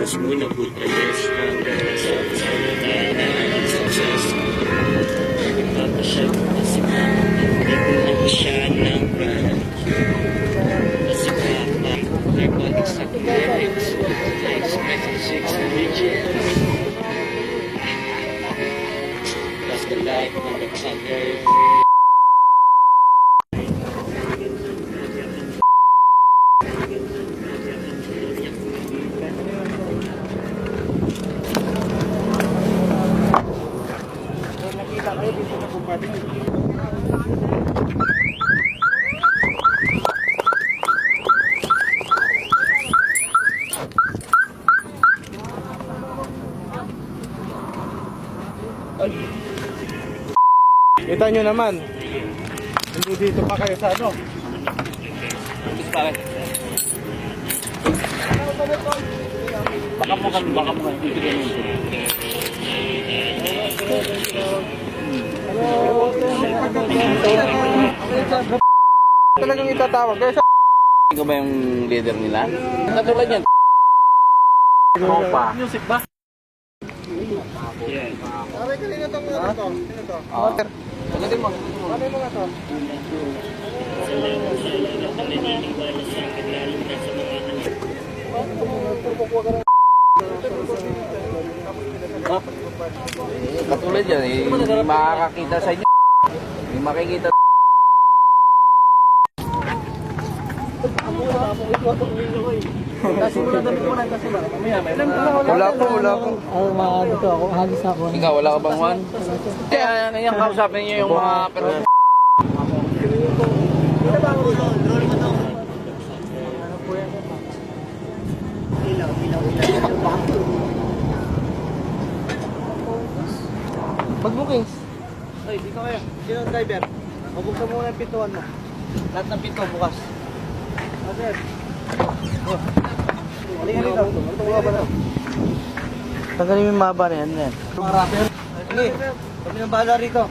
Mas muna Bucharest hanggang sa tayo na success. Nagpapasyal kasi nga, nagpunan ko siya ng brand. Kasi nga, narcotics na kinetics, like X6 region. That's the life of the fucker. Kita nyo naman, hindi dito pa kayo sa ano. Baka mo kan bibigyan mo. Talagang itatawag guys. Ikaw ba yung leader nila? Katulad yan. Music ba? Aray, kanina tong ano to? Sino to? Pagdating mo. Ano yung mga to? Katulad yan, hindi makakakita sa inyo. Hindi makikita. Wala po. Dito ako, hagis ako. Ikaw, wala ka bang one? Kaya yan, kausapin niyo yung mga pero. Mag-bookings. Ay, di ka kaya. Sino ang driver? Mabuksan mo muna yung pintuan mo. Lahat ng pinto bukas. Sir. Oh. Halika rito. Ito mga ba na? Tanggalin mo yung mahaba na yan. Mga rapper. Sige. Kami nang bahala rito.